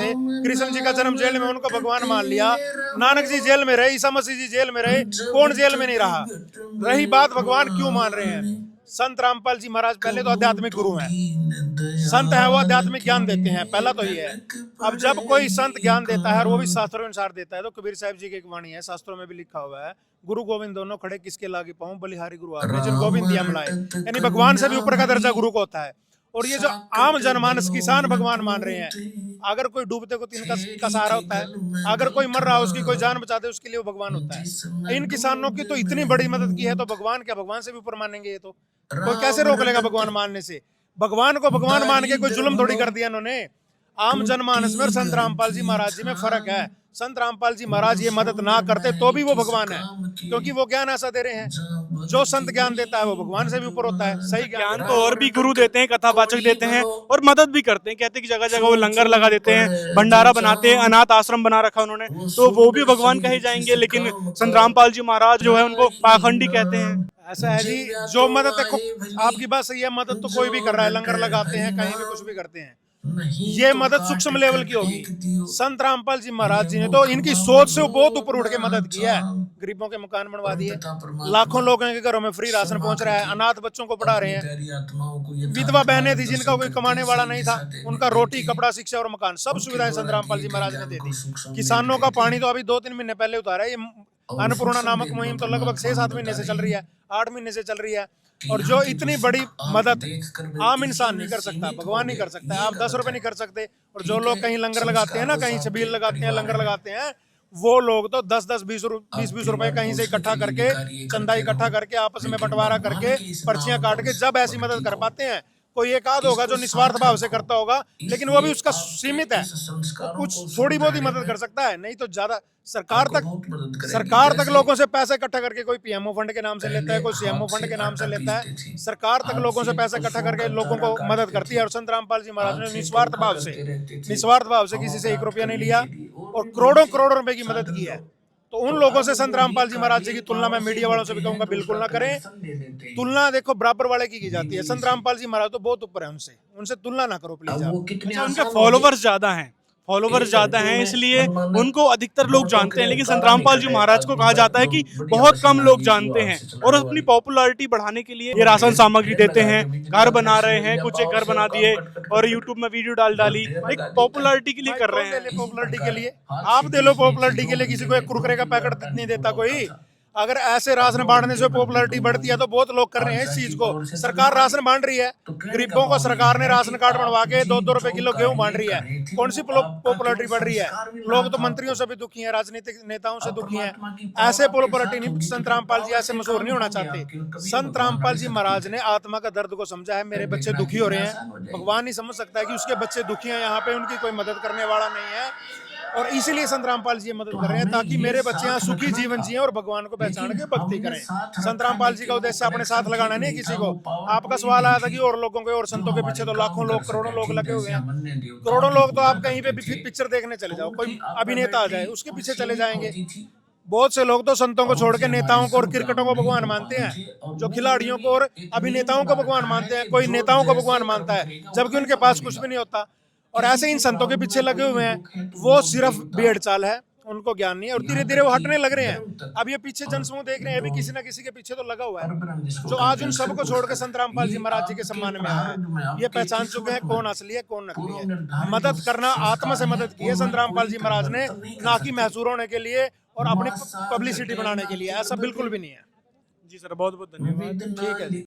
से। कृष्ण जी का जन्म जेल में, उनको भगवान मान लिया। नानक जी जेल में रहे, ईसा मसीह जी जेल में रहे, कौन जेल में नहीं रहा। रही बात भगवान क्यों मान रहे हैं, संत रामपाल जी महाराज पहले तो आध्यात्मिक गुरु हैं, संत है वो आध्यात्मिक ज्ञान देते हैं, पहला तो ये है। अब जब कोई संत ज्ञान देता है और वो भी शास्त्रों के अनुसार देता है, तो कबीर साहब जी की एक वाणी है, शास्त्रों में भी लिखा हुआ है, गुरु गोविंद दोनों खड़े किसके लागे पाऊं, बलिहारी गुरु आगे जिन गोविंद दिया मिलाए। यानी भगवान से भी ऊपर का दर्जा गुरु को होता है। और ये जो आम जनमानस किसान भगवान मान रहे हैं, अगर कोई डूबते को तीन का सहारा होता है, अगर कोई मर रहा है उसकी कोई जान बचा दे उसके लिए वो भगवान होता है। इन किसानों की तो इतनी बड़ी मदद की है, तो भगवान क्या, भगवान से भी ऊपर मानेंगे ये तो कोई कैसे रोक लेगा भगवान मानने से। भगवान को भगवान मान के कोई जुल्म थोड़ी कर दिया इन्होंने। आम जनमानस में और संत रामपाल जी महाराज जी में फर्क है। संत रामपाल जी महाराज ये मदद ना करते तो भी वो भगवान है, क्योंकि वो ज्ञान ऐसा दे रहे हैं। जो संत ज्ञान देता है वो भगवान से भी ऊपर होता है। सही ज्ञान तो और भी गुरु देते हैं, कथावाचक देते हैं और मदद भी करते हैं। कहते हैं कि जगह जगह वो लंगर लगा देते हैं, भंडारा बनाते हैं, अनाथ आश्रम बना रखा उन्होंने, तो वो भी भगवान कहे जाएंगे। लेकिन संत रामपाल जी महाराज जो है उनको पाखंडी कहते हैं। ऐसा है जी, जो मदद देखो आपकी बात सही है, मदद तो कोई भी कर रहा है, लंगर लगाते हैं, कहीं भी कुछ भी करते हैं, ये मदद सूक्ष्म लेवल की होगी। संत रामपाल जी महाराज जी ने तो इनकी सोच से बहुत ऊपर उठ के मदद किया है। गरीबों के मकान बनवा दिए, लाखों लोगों के घरों में फ्री राशन पहुंच रहा है, अनाथ बच्चों को पढ़ा रहे हैं, विधवा बहनें थी जिनका कोई कमाने वाला नहीं था, उनका रोटी कपड़ा शिक्षा और मकान सब सुविधाएं संत रामपाल जी महाराज ने दे दी। किसानों का पानी तो अभी 2-3 महीने पहले उतारा है। ये अन्नपूर्णा नामक मुहिम तो लगभग 6-7 महीने से चल रही है, 8 महीने से चल रही है। और जो इतनी बड़ी मदद आम इंसान नहीं कर सकता, भगवान नहीं कर सकता। आप 10 रुपए नहीं कर सकते, और जो लोग कहीं लंगर लगाते हैं ना, कहीं छबील लगाते हैं, लंगर लगाते हैं, वो लोग तो 10-10, 20-20 रुपए कहीं से इकट्ठा करके, चंदा इकट्ठा करके, आपस में बंटवारा करके, पर्चियां काट के जब ऐसी मदद कर पाते हैं। कोई एक आध होगा जो निस्वार्थ भाव से करता होगा, लेकिन वो भी उसका सीमित है, कुछ थोड़ी बहुत ही मदद कर सकता है, नहीं तो ज्यादा। सरकार तक लोगों से पैसा इकट्ठा करके, कोई पीएमओ फंड के नाम से लेता है, कोई सीएमओ फंड के नाम से लेता है, सरकार तक लोगों से पैसा इकट्ठा करके लोगों को मदद करती है। और संत रामपाल जी महाराज ने निस्वार्थ भाव से किसी से 1 रुपया नहीं लिया और करोड़ों रुपए की मदद की है। तो उन लोगों से संत रामपाल जी महाराज जी की तुलना मैं मीडिया वालों से भी कहूंगा बिल्कुल ना करें। तुलना देखो बराबर वाले की जाती है, संत रामपाल जी महाराज तो बहुत ऊपर है उनसे तुलना ना करो प्लीज आप। अच्छा, उनके फॉलोवर्स ज्यादा हैं, इसलिए उनको अधिकतर लोग जानते हैं। लेकिन संत रामपाल जी महाराज को कहा जाता है कि बहुत कम लोग जानते हैं, और अपनी पॉपुलैरिटी बढ़ाने के लिए ये राशन सामग्री देते हैं, घर बना रहे हैं, कुछ एक घर बना दिए और यूट्यूब में वीडियो डाली, एक पॉपुलैरिटी के लिए कर रहे हैं। पॉपुलैरिटी के लिए आप दे लो, पॉपुलैरिटी के लिए किसी को एक कुरकुरे का पैकेट नहीं देता कोई। अगर ऐसे राशन बांटने से पॉपुलैरिटी बढ़ती है तो बहुत लोग कर रहे हैं इस चीज को। सरकार राशन बांट रही है, गरीबों को सरकार ने राशन कार्ड बनवा के 2-2 रुपए किलो गेहूं बांट रही है, कौन सी पॉपुलैरिटी बढ़ रही है? लोग तो मंत्रियों से भी दुखी हैं, राजनीतिक नेताओं से दुखी हैं। ऐसे पॉपुलैरिटी नहीं, संत रामपाल जी ऐसे मशहूर नहीं होना चाहते। संत रामपाल जी महाराज ने आत्मा का दर्द को समझा है, मेरे बच्चे दुखी हो रहे हैं, भगवान नहीं समझ सकता है कि उसके बच्चे दुखी हैं, यहाँ पे उनकी कोई मदद करने वाला नहीं है, और इसीलिए संत रामपाल जी मदद कर रहे हैं ताकि मेरे बच्चे यहाँ सुखी जीवन जिए और भगवान को पहचान के भक्ति करें। संत रामपाल जी का उद्देश्य अपने साथ लगाना नहीं किसी को। आपका सवाल आया था कि और लोगों के और संतों के पीछे तो लाखों लोग, करोड़ों लोग लगे हुए हैं। करोड़ों लोग तो आप कहीं पे भी पिक्चर देखने चले जाओ, कोई अभिनेता आ जाए उसके पीछे चले जाएंगे। बहुत से लोग तो संतों को छोड़ के नेताओं को और क्रिकेटरों को भगवान मानते हैं, जो खिलाड़ियों को और अभिनेताओं को भगवान मानते हैं, कोई नेताओं को भगवान मानता है, जबकि उनके पास कुछ भी नहीं होता। और ऐसे इन संतों के पीछे लगे हुए हैं, वो सिर्फ भेड़ चाल है, उनको ज्ञान नहीं है, और धीरे धीरे वो हटने लग रहे हैं। अब ये पीछे जनसमूह देख रहे हैं, अभी किसी ना किसी के पीछे तो लगा हुआ है, जो आज उन सबको छोड़ के संत रामपाल जी महाराज जी के सम्मान में आया है। ये पहचान चुके हैं कौन असली है कौन नकली है। मदद करना, आत्मा से मदद की है संत रामपाल जी महाराज ने, ना कि महसूर होने के लिए और अपनी पब्लिसिटी बनाने के लिए, ऐसा बिल्कुल भी नहीं है। जी सर, बहुत बहुत धन्यवाद। ठीक है।